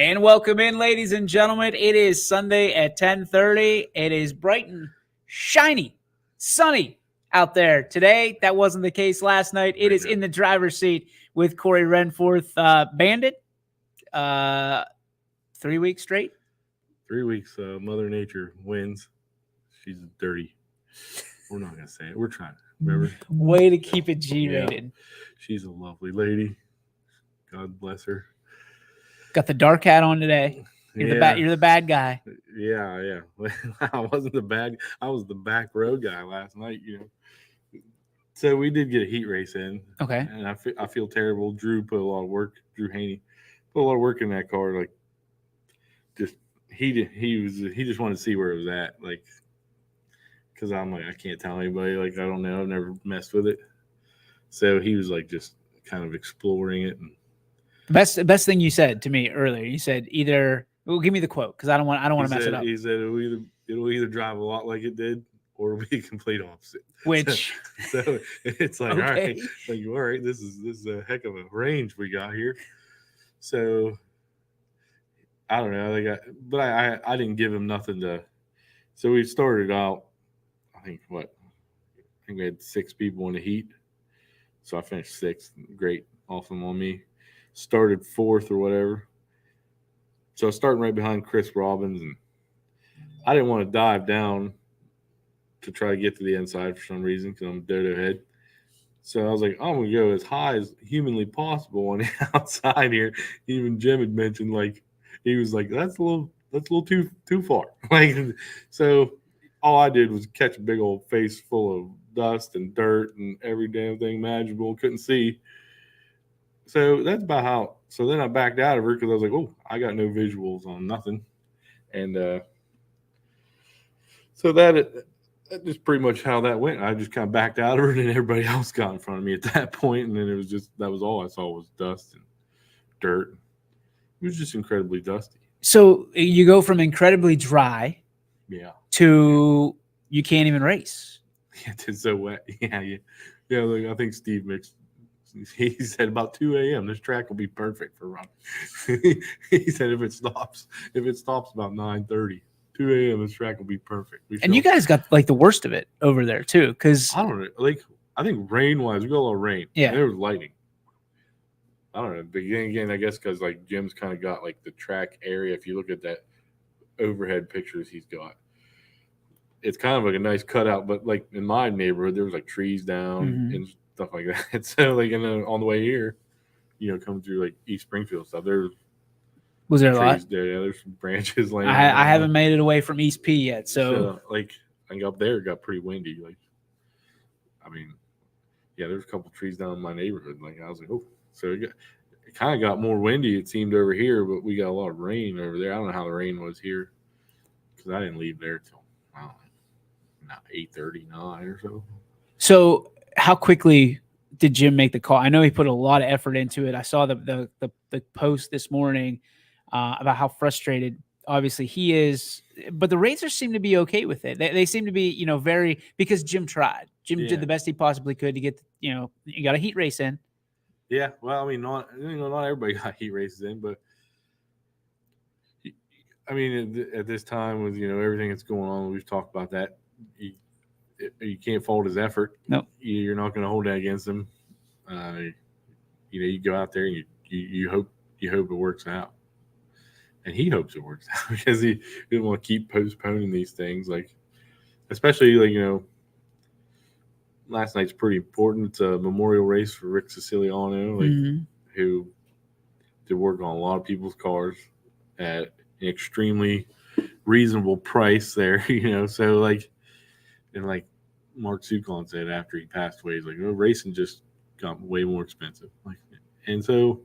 And welcome in, ladies and gentlemen. It is Sunday at 10:30. It is bright and shiny, sunny out there today. That wasn't the case last night. It is in the driver's seat with Corey Renforth. Bandit, 3 weeks straight. 3 weeks. Mother Nature wins. She's dirty. We're not going to say it. We're trying to. Remember? Way to keep it G-rated. Yeah. She's a lovely lady. God bless her. Got the dark hat on today. You're the bad guy. Yeah. I wasn't the bad. I was the back row guy last night. So we did get a heat race in. Okay. And I feel terrible. Drew put a lot of work. Drew Haney put a lot of work in that car. Like, just he just wanted to see where it was at. Like, because I'm like, I can't tell anybody. Like, I don't know. I've never messed with it. So he was like just kind of exploring it. And the best thing you said to me earlier, you said well, give me the quote because I don't want to mess it up. He said it'll either drive a lot like it did or it'll be complete opposite. Which so it's like, okay. all right, this is a heck of a range we got here. So I don't know. But I didn't give him nothing to. So we started out. I think we had 6 people in the heat. So I finished 6th. Great, awesome on me. Started 4th or whatever. So I was starting right behind Chris Robbins, and I didn't want to dive down to try to get to the inside for some reason because I'm dodo head. So I was like, I'm going to go as high as humanly possible on the outside here. Even Jim had mentioned, like, he was like, that's a little too far. Like, so all I did was catch a big old face full of dust and dirt and every damn thing imaginable. Couldn't see. So that's about how. So then I backed out of her because I was like, oh, I got no visuals on nothing. And so that's just pretty much how that went. I just kind of backed out of her, and then everybody else got in front of me at that point. And then it was just, that was all I saw was dust and dirt. It was just incredibly dusty. So you go from incredibly dry to you can't even race. It's so wet. Yeah. Like I think Steve mixed. He said about 2 a.m. this track will be perfect for running. He said if it stops about 9:30, 2 a.m. this track will be perfect. And you guys got like the worst of it over there too, because I don't know. Like I think rain wise, we got a lot of rain. Yeah, and there was lightning. I don't know. But again, I guess because like Jim's kind of got like the track area. If you look at that overhead pictures he's got, it's kind of like a nice cutout. But like in my neighborhood, there was like trees down and stuff like that. So like, and then on the way here, coming through like East Springfield stuff, was there a lot? There, yeah, there's some branches laying. I haven't made it away from East P yet, so like I think up there it got pretty windy. Like, I mean, yeah, there's a couple trees down in my neighborhood. Like I was like, oh, so it kind of got more windy. It seemed over here, but we got a lot of rain over there. I don't know how the rain was here because I didn't leave there till 8:39 or so. So how quickly did Jim make the call? I know he put a lot of effort into it. I saw the post this morning about how frustrated obviously he is, but the Racers seem to be okay with it. They seem to be, very, because Jim tried. Jim did the best he possibly could to get, you got a heat race in. Yeah, well, I mean, not everybody got heat races in, but I mean, at this time with everything that's going on, we've talked about that. You can't fault his effort. No, you're not going to hold that against him. You go out there and you hope it works out, and he hopes it works out because he didn't want to keep postponing these things. Like, especially like last night's pretty important. It's a memorial race for Rick Siciliano, who did work on a lot of people's cars at an extremely reasonable price there. So like. And like Mark Sukon said after he passed away, he's like, racing just got way more expensive. Like, and so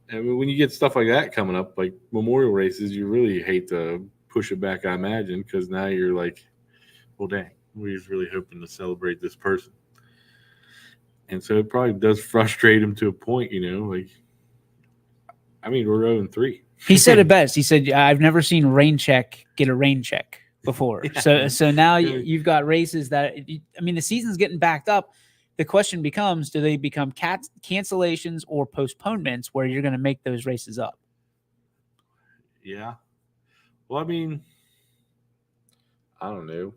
when you get stuff like that coming up, like memorial races, you really hate to push it back, I imagine, because now you're like, well, dang, we was really hoping to celebrate this person. And so it probably does frustrate him to a point, like, I mean, we're 0-3. He said it best. He said, I've never seen Rain Check get a rain check before. Yeah. So now you've got races that, I mean, the season's getting backed up. The question becomes, do they become cancellations or postponements where you're going to make those races up? Yeah. Well, I mean, I don't know.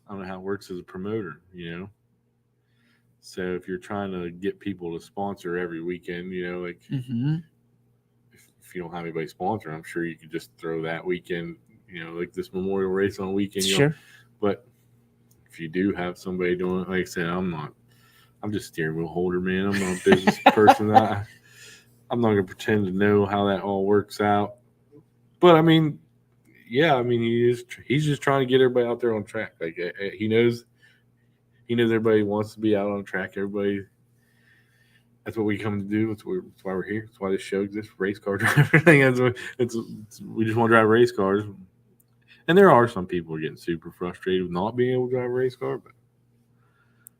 I don't know how it works as a promoter, you know. So if you're trying to get people to sponsor every weekend, you know, like Mm-hmm. if you don't have anybody sponsor, I'm sure you could just throw that weekend, you know, like this Memorial race on a weekend. You know, Sure. but if you do have somebody doing it, like I said, I'm just steering wheel holder, man. I'm not a business person. I'm not gonna pretend to know how that all works out. But I mean, yeah, I mean he's just trying to get everybody out there on track. Like he knows everybody wants to be out on track. Everybody, that's what we come to do. That's why we're here. That's why this show exists. Race car driving thing. We just want to drive race cars. And there are some people who are getting super frustrated with not being able to drive a race car, but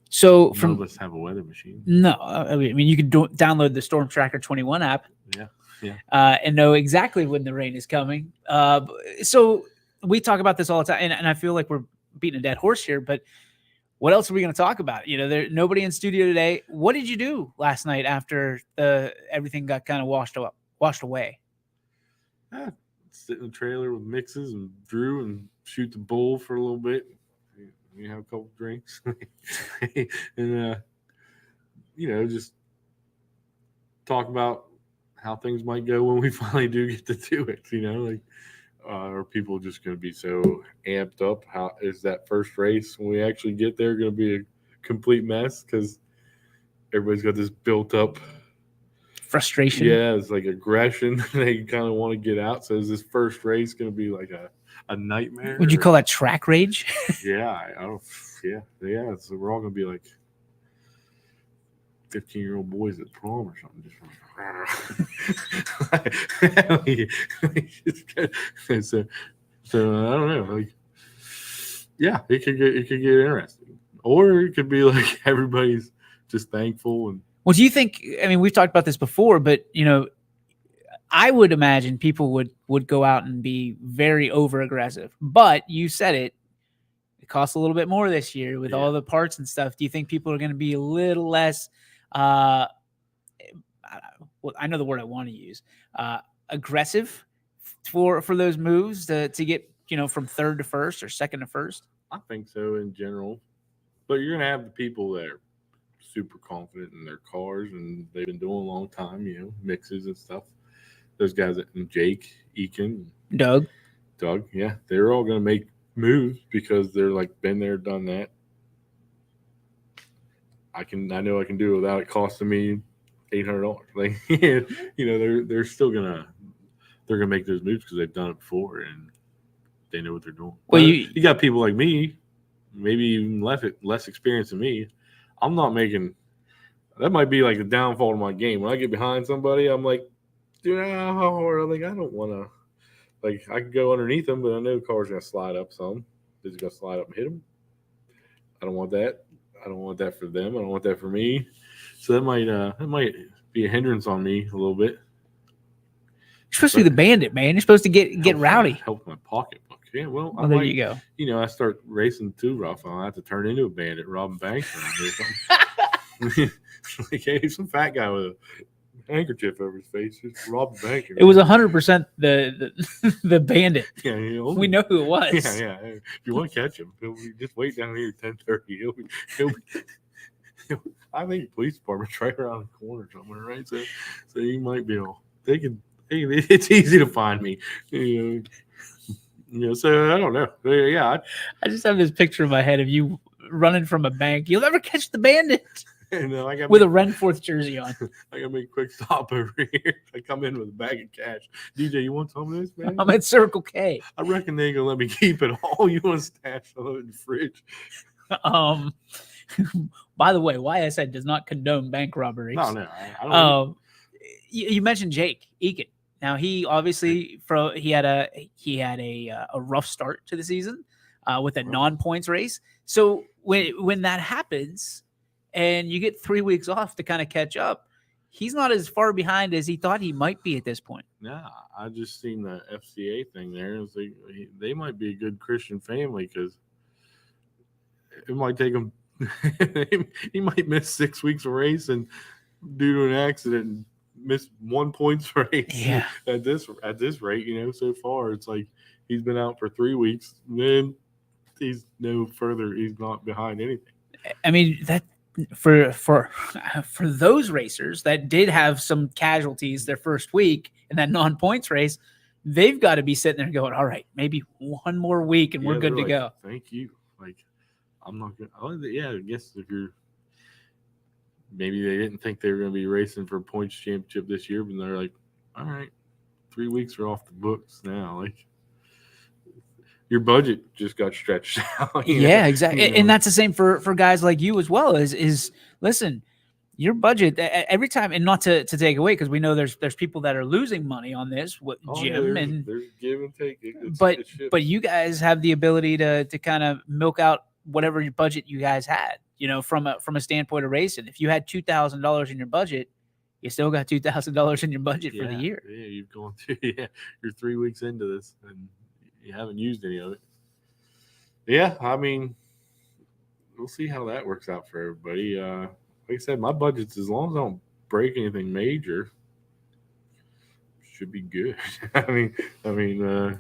So none of from us have a weather machine. no, I mean you could download the Storm Tracker 21 app Yeah. and know exactly when the rain is coming. So we talk about this all the time, and I feel like we're beating a dead horse here, but what else are we going to talk about? You know, there nobody in studio today. What did you do last night after everything got kind of washed away? Sit in the trailer with Mixes and Drew and shoot the bull for a little bit. You have a couple drinks, and you know, just talk about how things might go when we finally do get to do it. You know, like are people just going to be so amped up? How is that first race when we actually get there going to be a complete mess because everybody's got this built up Frustration. Yeah, it's like aggression. They kind of want to get out. So is this first race going to be like a nightmare? Would you call that track rage? Yeah, I don't. Yeah. So we're all going to be like 15-year-old boys at prom or something. Just so I don't know. Like, yeah, it could get interesting, or it could be like everybody's just thankful and. Well, do you think? I mean, we've talked about this before, but you know, I would imagine people would go out and be very over aggressive. But you said it costs a little bit more this year with all the parts and stuff. Do you think people are going to be a little less? Well, I know the word I want to use. Aggressive for those moves to get from third to first or second to first. I think so in general, but you're going to have the people that are super confident in their cars and they've been doing a long time, Mixes and stuff. Those guys, and Jake, Eakin, Doug, yeah, they're all going to make moves because they're like been there, done that. I know I can do it without it costing me $800. Like, they're still they're gonna make those moves because they've done it before and they know what they're doing. Well, you got people like me, maybe even less experience than me. I'm not making. That might be like the downfall of my game. When I get behind somebody, I'm like, dude, how hard? I'm like, I don't want to. Like, I can go underneath them, but I know the car's gonna slide up some. Is it gonna slide up and hit them? I don't want that. I don't want that for them. I don't want that for me. So that might be a hindrance on me a little bit. You're supposed to be the bandit, man. You're supposed to get rowdy. Help my pocketbook. Yeah, well, there you go. I start racing too rough. I'll have to turn into a bandit, robbing banks around here or something. Like, hey, some fat guy with a handkerchief over his face just robbed the bank. It was 100% the bandit. Yeah, we know who it was. Yeah. If you want to catch him, just wait down here at 10:30. He'll be I think the police department's right around the corner somewhere, right? So you might be able. It's easy to find me. So I don't know. Yeah, I just have this picture in my head of you running from a bank. You'll never catch the bandit. And with a Renforth jersey on. I gotta make a quick stop over here. I come in with a bag of cash. DJ, you want some of this, man? I'm at Circle K. I reckon they ain't gonna let me keep it all. You want to stash some of it in the fridge? By the way, YSN does not condone bank robberies. No, I don't. You mentioned Jake Eakin. Now he obviously he had a rough start to the season with a non-points race. So when that happens and you get 3 weeks off to kind of catch up, he's not as far behind as he thought he might be at this point. Yeah, I just seen the FCA thing there. It's like they might be a good Christian family because it might take him. He might miss 6 weeks of race and due to an accident and missed 1 points race. Yeah. At this rate, so far it's like he's been out for 3 weeks. Then he's no further. He's not behind anything. I mean, that for those racers that did have some casualties their first week in that non-points race, they've got to be sitting there going, all right, maybe one more week and we're good to go. Thank you. Like, I'm not gonna. Oh, yeah, I guess if you're. Maybe they didn't think they were going to be racing for points championship this year, but they're like, all right, 3 weeks are off the books now. Like, your budget just got stretched out. Yeah, exactly. And that's the same for guys like you as well. Is listen, your budget every time, and not to take away, because we know there's people that are losing money on this with Jim, and there's give and take. But you guys have the ability to kind of milk out whatever your budget you guys had. From a standpoint of racing, if you had $2,000 in your budget, you still got $2,000 in your budget for the year. Yeah, you've gone through. Yeah, you're 3 weeks into this, and you haven't used any of it. Yeah, I mean, we'll see how that works out for everybody. Like I said, my budget's, as long as I don't break anything major, should be good. I mean,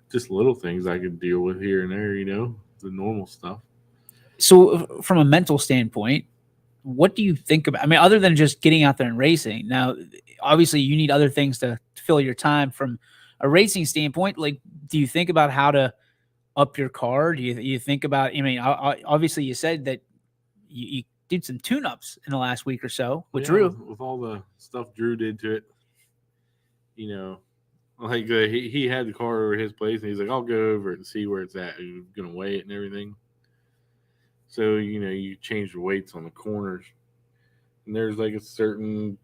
just little things I can deal with here and there. The normal stuff. So from a mental standpoint, what do you think about, I mean, other than just getting out there and racing? Now, obviously you need other things to fill your time. From a racing standpoint, like, do you think about how to up your car? Do you think about, I mean, obviously you said that you did some tune-ups in the last week or so with Drew. With all the stuff Drew did to it, like he had the car over his place, and he's like, I'll go over it and see where it's at. He's going to weigh it and everything. So, you change the weights on the corners, and there's a certain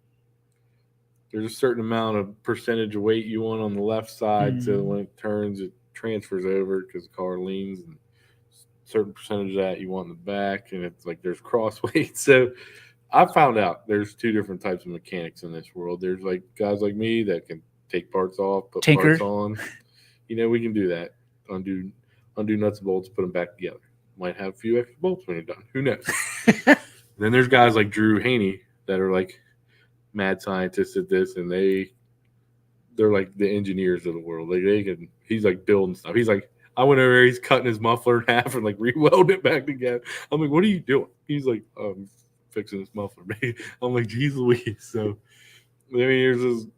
amount of percentage of weight you want on the left side. So when it turns, it transfers over because the car leans, and certain percentage of that you want in the back. And it's like, there's cross weights. So I found out there's two different types of mechanics in this world. There's like guys like me that can take parts off, put parts on. We can do that. Undo nuts and bolts, put them back together. Might have a few extra bolts when you're done. Who knows? Then there's guys like Drew Haney that are like mad scientists at this, and they're like the engineers of the world. Like he's like building stuff. He's like, I went over there, he's cutting his muffler in half and like re-welding it back together. I'm like, what are you doing? He's like, I'm fixing this muffler, man. I'm like, geez Louise. So I mean,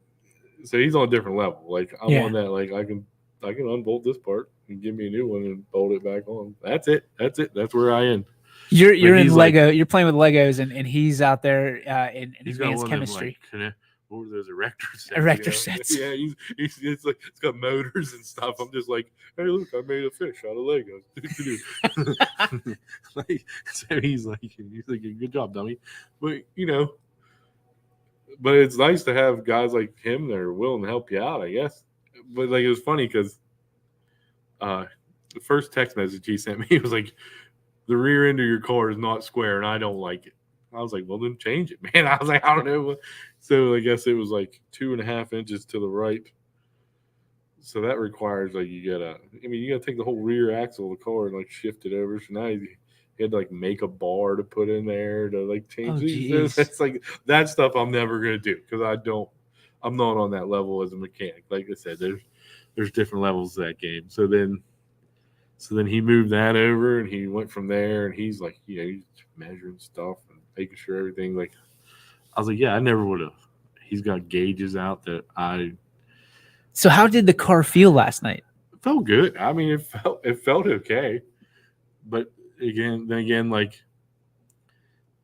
so he's on a different level. Like I'm on that. Like I can unbolt this part and give me a new one and bolt it back on. That's it. That's where I am. You're in Lego. You're playing with Legos, and he's out there in advanced chemistry. What were those erector sets? Erector sets. Yeah, it's like it's got motors and stuff. I'm just like, hey, look, I made a fish out of Legos. So he's like, good job, dummy. But but it's nice to have guys like him that are willing to help you out, I guess. But like, it was funny because the first text message he sent me, he was like, the rear end of your car is not square and I don't like it. I was like, well, then change it, man. I was like, I don't know. So I guess it was like 2.5 inches to the right. So that requires like you gotta take the whole rear axle of the car and like shift it over. So now you had to like make a bar to put in there to like change these. It's like that stuff I'm never gonna do because I'm not on that level as a mechanic. Like I said, there's different levels to that game. So then he moved that over and he went from there, and he's like, he's measuring stuff and making sure everything, like, I was like, yeah, I never would have. He's got gauges out that So how did the car feel last night? It felt good. I mean, it felt okay. But again, like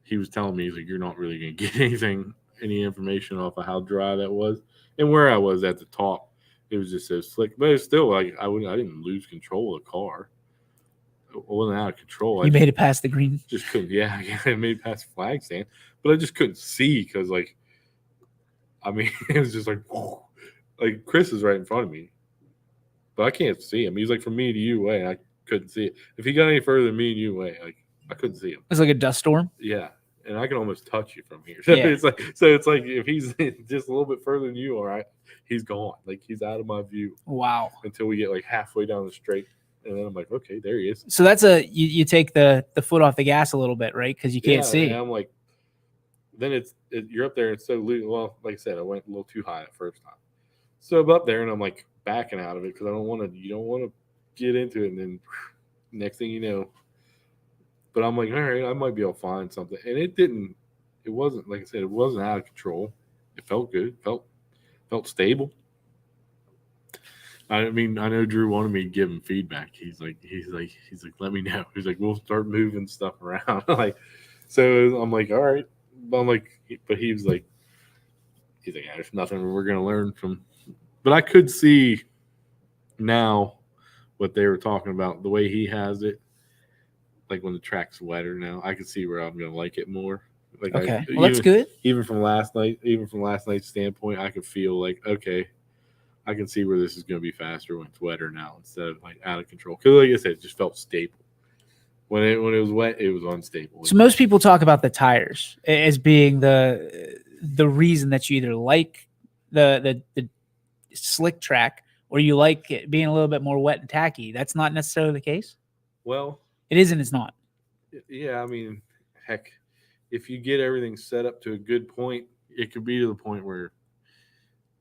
he was telling me, he's like, you're not really going to get any information off of how dry that was. And where I was at the top, it was just so slick. But it's still like I didn't lose control of the car. I wasn't out of control. You made it past the green. Just couldn't. Yeah, I made it past the flag stand, but I just couldn't see because, like, I mean, it was just like, whoa. Like Chris is right in front of me, but I can't see him. He's like from me to you away. I couldn't see it. If he got any further than me and you away, like I couldn't see him. It's like a dust storm. Yeah, and I can almost touch you from here. So it's like if he's just a little bit further than you are, he's gone. Like he's out of my view. Wow. Until we get like halfway down the straight. And then I'm like, okay, there he is. So that's you take the foot off the gas a little bit, right? Because you can't see. And I'm like, then you're up there. It's so loose. Well, like I said, I went a little too high that first time. So I'm up there and I'm like backing out of it because I don't want to. You don't want to get into it, and then next thing you know. But I'm like, all right, I might be able to find something, and it didn't. It wasn't like I said. It wasn't out of control. It felt good. Felt stable. I mean, I know Drew wanted me to give him feedback. He's like, let me know. He's like, we'll start moving stuff around. Like, so I'm like, all right. But I'm like, but he's like, yeah, there's nothing we're gonna learn from. But I could see now what they were talking about, the way he has it. Like when the track's wetter now, I can see where I'm gonna like it more. Like Okay. Well, that's good. Even from last night's standpoint, I could feel like, okay, I can see where this is going to be faster when it's wetter now instead of like out of control. Because like I said, it just felt stable. When it was wet, it was unstable. So most people talk about the tires as being the reason that you either like the slick track or you like it being a little bit more wet and tacky. That's not necessarily the case. Well, it is and it's not. Yeah, I mean, heck, if you get everything set up to a good point, it could be to the point where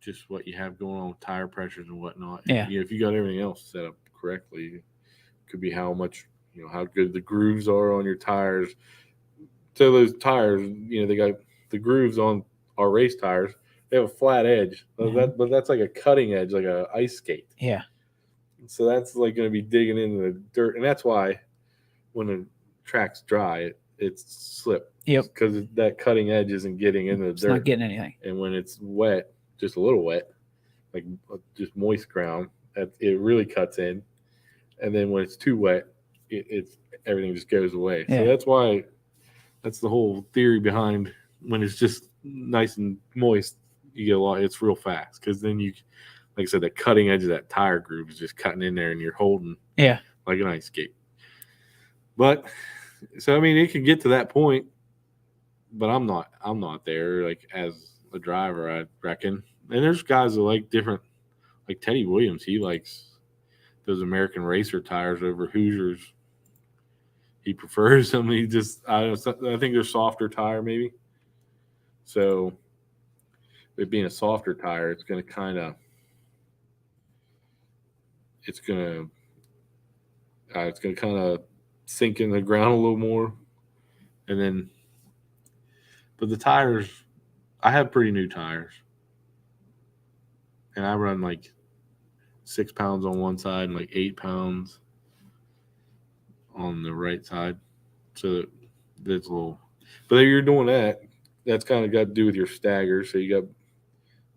just what you have going on with tire pressures and whatnot. Yeah. If you got everything else set up correctly, it could be how much, how good the grooves are on your tires. So those tires, they got the grooves on our race tires. They have a flat edge, but that's like a cutting edge, like a ice skate. Yeah. So that's like going to be digging into the dirt, and that's why when the track's dry, it's slip. Yep. Because that cutting edge isn't getting into the dirt. It's not getting anything. And when it's wet, just a little wet, like just moist ground, it really cuts in. And then when it's too wet, it's everything just goes away. Yeah. So that's the whole theory behind when it's just nice and moist, you get a lot. It's real fast because then you, like I said, the cutting edge of that tire groove is just cutting in there, and you're holding like an ice skate. But so I mean, it can get to that point, but I'm not there like as a driver, I reckon. And there's guys that like different, like Teddy Williams. He likes those American Racer tires over Hoosiers. He prefers them. I think they're softer tire maybe. So it being a softer tire, it's going to kind of sink in the ground a little more. And then, but the tires, I have pretty new tires. And I run like 6 pounds on one side and like 8 pounds on the right side. So that's a little, but if you're doing that, that's kind of got to do with your stagger. So you got,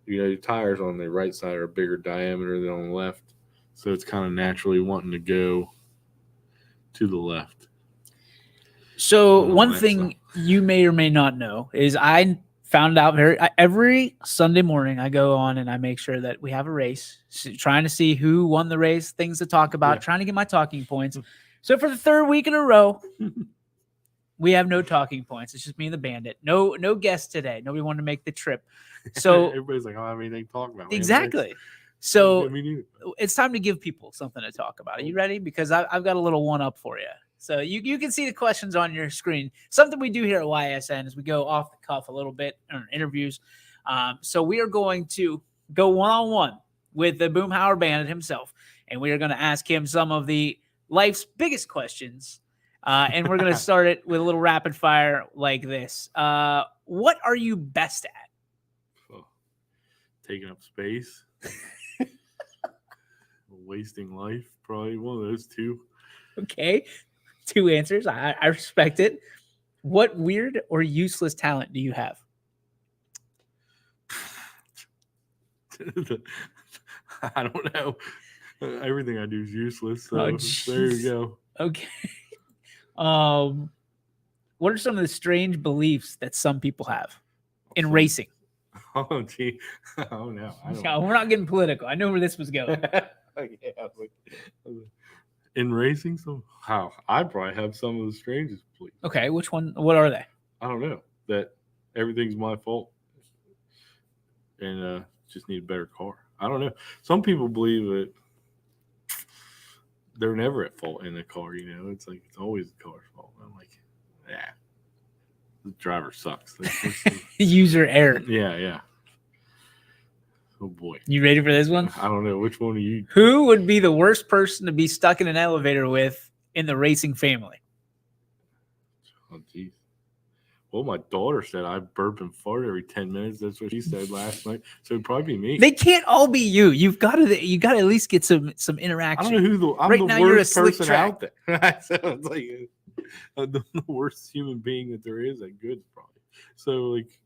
your tires on the right side are a bigger diameter than on the left. So it's kind of naturally wanting to go to the left. So one thing you may or may not know is I found out every Sunday morning I go on and I make sure that we have a race, trying to see who won the race, things to talk about, trying to get my talking points. So for the third week in a row, we have no talking points. It's just me and the bandit. No guests today. Nobody wanted to make the trip. So everybody's like, I don't have anything to talk about. Exactly. So it's time to give people something to talk about. Are you ready? Because I've got a little one up for you. So you can see the questions on your screen. Something we do here at YSN is we go off the cuff a little bit in interviews. So we are going to go one-on-one with the Boomhauer Bandit himself, and we are going to ask him some of the life's biggest questions. And we're going to start it with a little rapid fire like this. What are you best at? Taking up space. Wasting life. Probably one of those two. Okay. 2 answers. I respect it. What weird or useless talent do you have? I don't know. Everything I do is useless. So there you go. Okay. What are some of the strange beliefs that some people have in racing? Oh, gee. Oh, no. We're not getting political. I know where this was going. In racing? I probably have some of the strangest beliefs. Okay. Which one? What are they? I don't know. That everything's my fault and just need a better car. I don't know. Some people believe that they're never at fault in the car. It's like it's always the car's fault. I'm like, yeah. The driver sucks. User error. Yeah. Oh boy. You ready for this one? I don't know which one are you. Who would be the worst person to be stuck in an elevator with in the racing family? Oh geez. Well, my daughter said I burp and fart every 10 minutes. That's what she said last night. So it'd probably be me. They can't all be you. You got to at least get some I interaction. don't know who I'm Right the now, you're a worst slick person track. out there. So it's like I'm the worst human being that there is at good probably. So like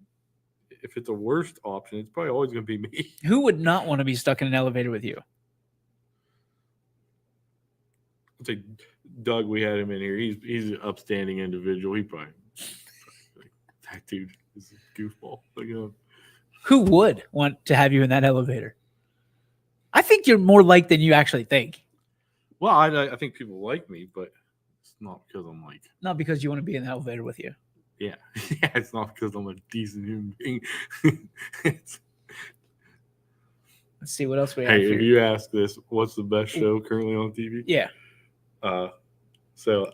if it's a worst option, it's probably always going to be me. Who would not want to be stuck in an elevator with you? I'd say Doug, we had him in here. He's an upstanding individual. He probably that dude is a goofball. Like, Who would want to have you in that elevator? I think you're more like than you actually think. well, I think people like me, but it's not because I'm like, Not because you want to be in the elevator with you. yeah, it's not because I'm a decent human being. Let's see what else we have Hey, here. if you ask this, what's the best show currently on TV? Yeah. So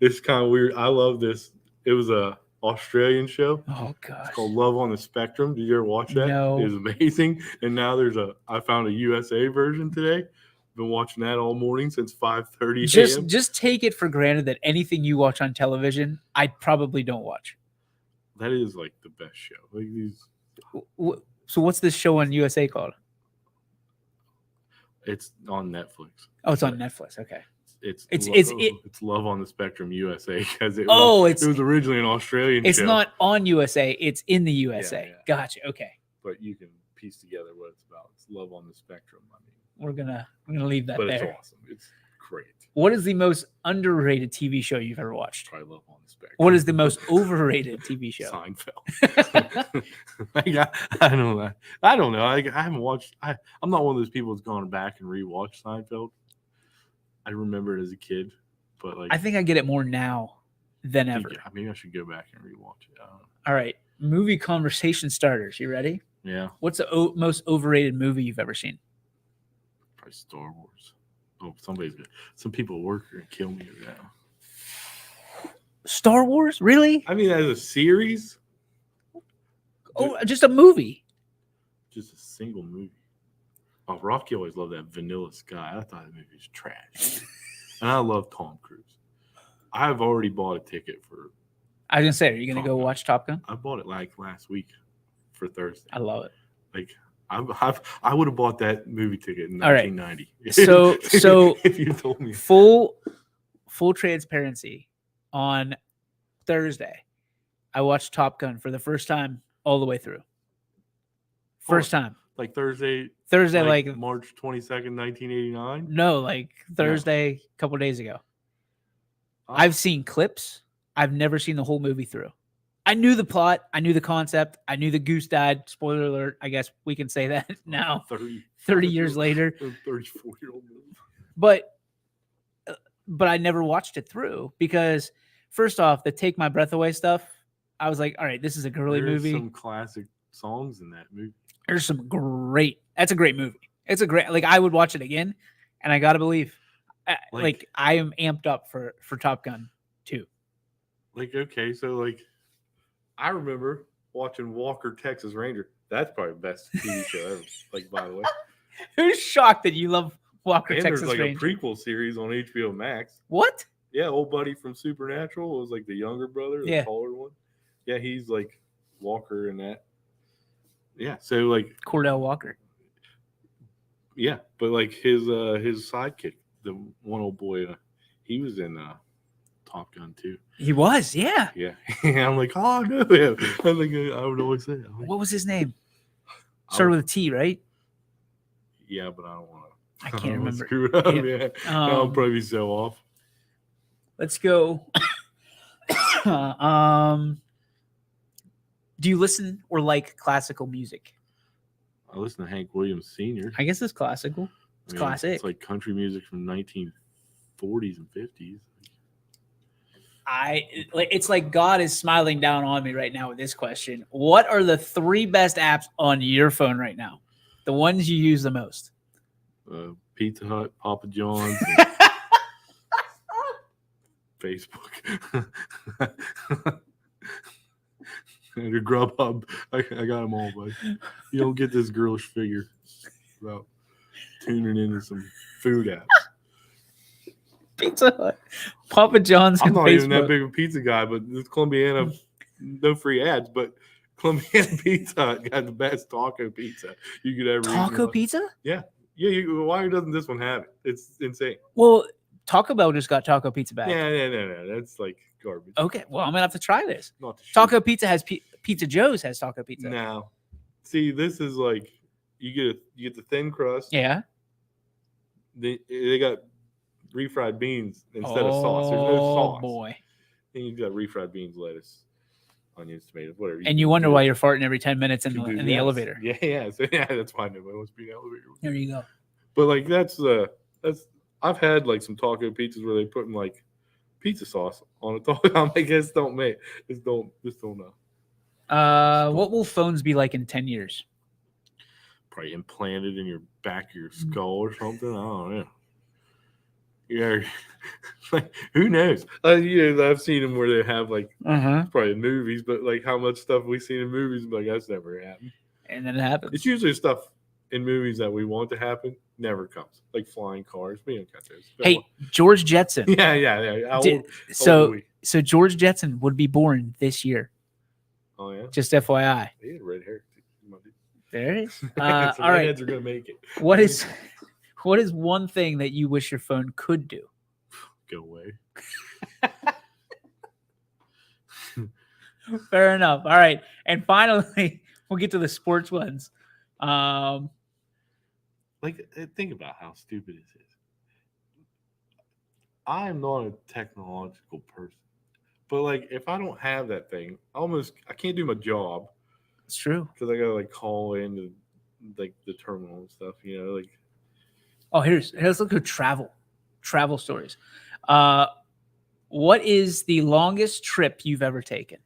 it's kind of weird. I love this. It was a Australian show. Oh gosh. It's called Love on the Spectrum. Did you ever watch that? No. It was amazing. And now I found a USA version today. Been watching that all morning since 5:30 a.m. Just take it for granted that anything you watch on television, I probably don't watch. That is like the best show. Like these, So what's this show on USA called? it's on Netflix. Oh, it's on Netflix. Okay. It's Love on the Spectrum USA because it was originally an Australian It's show. not on USA. It's in the USA. Yeah. Gotcha. Okay. But you can piece together what it's about. It's Love on the Spectrum. I mean, We're gonna leave that but there. it's awesome. It's great. What is the most underrated TV show you've ever watched? Try Love on the Spectrum. What is the most overrated TV show? Seinfeld. I don't know. I don't know. I haven't watched. I'm not one of those people that's gone back and rewatched Seinfeld. I remember it as a kid, but like I think I get it more now than ever. Maybe I should go back and rewatch it. I don't know. All right, movie conversation starters. You ready? Yeah, What's the most overrated movie you've ever seen? probably Star Wars. Oh, some people at work are gonna kill me now. Star Wars? Really? I mean, as a series, Oh, just a movie. just a single movie. Oh, Rocky always loved that Vanilla Sky. I thought that movie was trash. And I love Tom Cruise. I've already bought a ticket for. I was gonna say, are you gonna Top go Gun. watch Top Gun? I bought it like last week for Thursday. I love it. Like I would have bought that movie ticket in All right. 1990. So if you told me, full transparency, on Thursday, I watched Top Gun for the first time all the way through. First time. like Thursday, Like March 22nd, 1989. no, like Thursday, a couple days ago. I've seen clips. I've never seen the whole movie through. I knew the plot. I knew the concept. I knew the goose died. Spoiler alert. I guess we can say that now, 30 years later. 34-year-old movie. But I never watched it through because, first off, the Take My Breath Away stuff, I was like, all right, this is a girly There's movie. some classic songs in that movie. There's some that's a great movie. It's a great, like, I would watch it again, and I gotta believe, like I am amped up for Top Gun 2. Like, okay, so like I remember watching Walker, Texas Ranger. That's probably the best TV show ever. Like, by the way. Who's shocked that you love Walker, And Texas there's like Ranger? a prequel series on HBO Max. What? Yeah, old buddy from Supernatural was like the younger brother, the Yeah. taller one. Yeah, he's like Walker in that. Yeah, so like Cordell Walker. yeah, but like his sidekick, the one old boy, he was in Top Gun too. He was, yeah. Yeah, I'm like, oh no, him. I'm like, I would always say, that. What was his name? Started with a T, right? Yeah, but I don't want to. I can't remember. Screw it up. Yeah. Yeah, I'll probably be so off. Let's go. Do you listen or like classical music? I listen to Hank Williams Sr. I guess it's classical. It's classic. It's like country music from 1940s and 50s. It's like God is smiling down on me right now with this question. What are the 3 best apps on your phone right now? The ones you use the most? Pizza Hut, Papa John's, and Facebook. And your Grubhub, I got them all, buddy. You don't get this girlish figure about tuning into some food apps. Pizza Hut, Papa John's, I'm and not even that Facebook. big of a pizza guy, but this Columbiana, no free ads, but Columbiana Pizza Hut got the best taco pizza you could ever eat. in your Taco life. pizza? Yeah. Why doesn't this one have it? It's insane. Well, Taco Bell just got taco pizza back. No. That's like garbage. Okay, well, I'm gonna have to try this. Not the shit. Taco Pizza has Pizza Joe's has taco pizza. Now, see, this is like you get the thin crust. Yeah. They got refried beans instead of sauce. There's no sauce. Oh boy. And you've got refried beans, lettuce, onions, tomatoes, whatever. And you wonder why you're farting every 10 minutes in can do. the Yes. elevator. Yeah. So that's why nobody wants to be in the elevator. There you go. But like that's I've had like some taco pizzas where they put like pizza sauce on it. I'm like, just don't know. What will phones be like in 10 years? Probably implanted in your back of your skull or something. I don't know. Yeah, like who knows? I've seen them where they have like probably in movies, but like how much stuff we've seen in movies, like that's never happened. And then it happens. It's usually stuff in movies that we want to happen never comes, like flying cars. We don't got those. Hey, George Jetson. Yeah. How old are So we? George Jetson would be born this year. Oh yeah, Just FYI. he had red hair. There it is. So All right. redheads are gonna make it. What is one thing that you wish your phone could do? Go away. Fair enough. All right. And finally, we'll get to the sports ones. Like, think about how stupid this is. I'm not a technological person, but like, if I don't have that thing, I can't do my job It's true. because I gotta like call into like the terminal and stuff. Like. Oh, let's look at travel stories. What is the longest trip you've ever taken?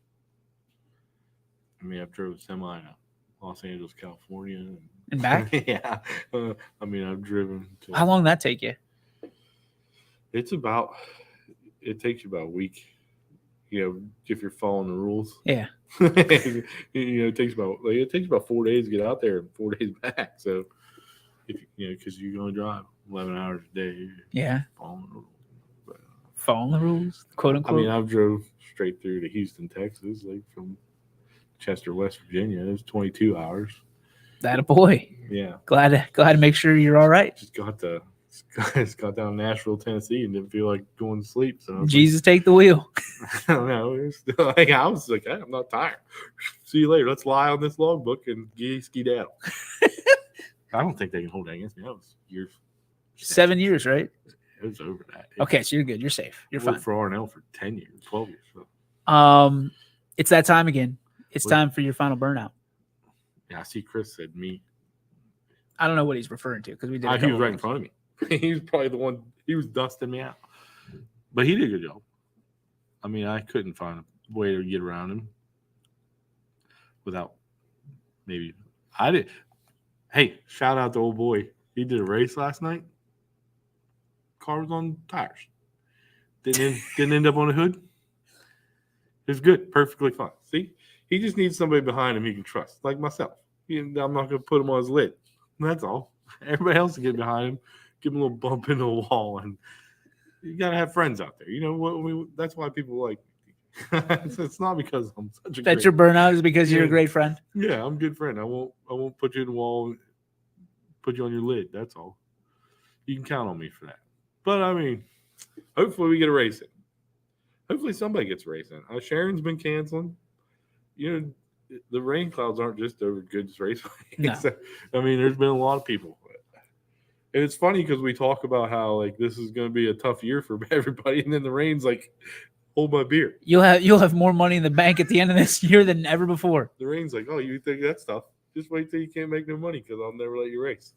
I mean, I've drove semi to Los Angeles, California, And back? yeah. I mean, I've driven to. How long did that take you? It takes you about a week. If you're following the rules. Yeah. It takes about 4 days to get out there and 4 days back. So, because you're going to drive 11 hours a day. Yeah. Following the rules. Following the rules, quote I unquote. mean, I've drove straight through to Houston, Texas, like from Chester, West Virginia. It was 22 hours. That a boy. Yeah. Glad to make sure you're all right. Just got down to Nashville, Tennessee, and didn't feel like going to sleep. So Jesus, take the wheel. I don't know. I was like, hey, I'm not tired. See you later. Let's lie on this logbook and skedaddle. I don't think they can hold that against me. That was years. 7 years, right? It was over that. Okay, so you're good. You're safe. You're fine. Worked for R&L for 10 years, 12 years. So. It's that time again. It's What? time for your final burnout. Yeah, I see Chris said me. I don't know what he's referring to because we did. He was right in front of me. He was probably the one. He was dusting me out. But he did a good job. I mean, I couldn't find a way to get around him without maybe. I did. Hey, shout out to old boy. He did a race last night. Car was on tires. Didn't end up on the hood. It was good. Perfectly fine. See? He just needs somebody behind him he can trust, like myself. I'm not going to put him on his lid. That's all. Everybody else can get behind him, give him a little bump in the wall, and you got to have friends out there. You know what? That's why people like me. It's not because I'm such a That's your burnout is because you're a great friend. Yeah, I'm a good friend. I won't put you in the wall, put you on your lid. That's all. You can count on me for that. But I mean, hopefully we get a race in. Hopefully somebody gets a race in. Sharon's been canceling. The rain clouds aren't just over Goods Raceway. No. So, I mean, there's been a lot of people. And it's funny because we talk about how like this is going to be a tough year for everybody, and then the rain's like, hold my beer. You'll have more money in the bank at the end of this year than ever before. The rain's like, oh, you think that stuff? Just wait till you can't make no money because I'll never let you race.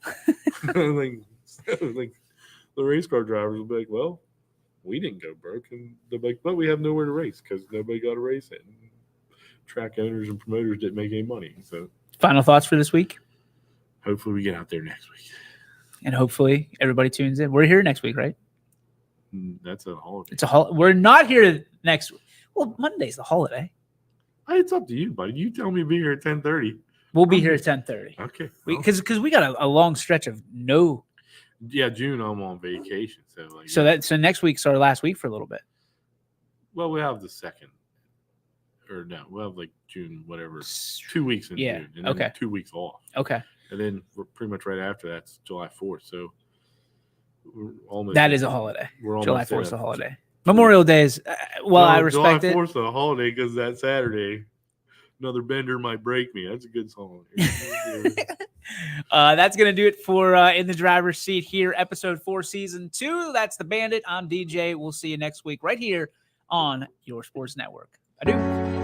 like the race car drivers will be like, well, we didn't go broke, and they're like, but we have nowhere to race because nobody got a race in. Track owners and promoters didn't make any money. So, Final thoughts for this week, hopefully we get out there next week. and hopefully everybody tunes in. We're here next week, right? That's a holiday. It's a holiday. We're not here next week. Well, Monday's the holiday. It's up to you, buddy. You tell me to be here at 10:30. We'll be here at 10:30. Okay. Because we got a long stretch of no. Yeah, June I'm on vacation, so like So next week's our last week for a little bit. well, we have the second, or no, we'll have like June, whatever, 2 weeks in June, and then 2 weeks off. Okay. And then we're pretty much right after that's July 4th. So we're almost That is a holiday. We're almost July 4th is a holiday. Memorial Day is I respect July it. 4th is a holiday because that Saturday, another bender might break me. That's a good song. That's going to do it for In the Driver's Seat here, episode 4, season 2. That's The Bandit. I'm DJ. We'll see you next week right here on your sports network. Adieu.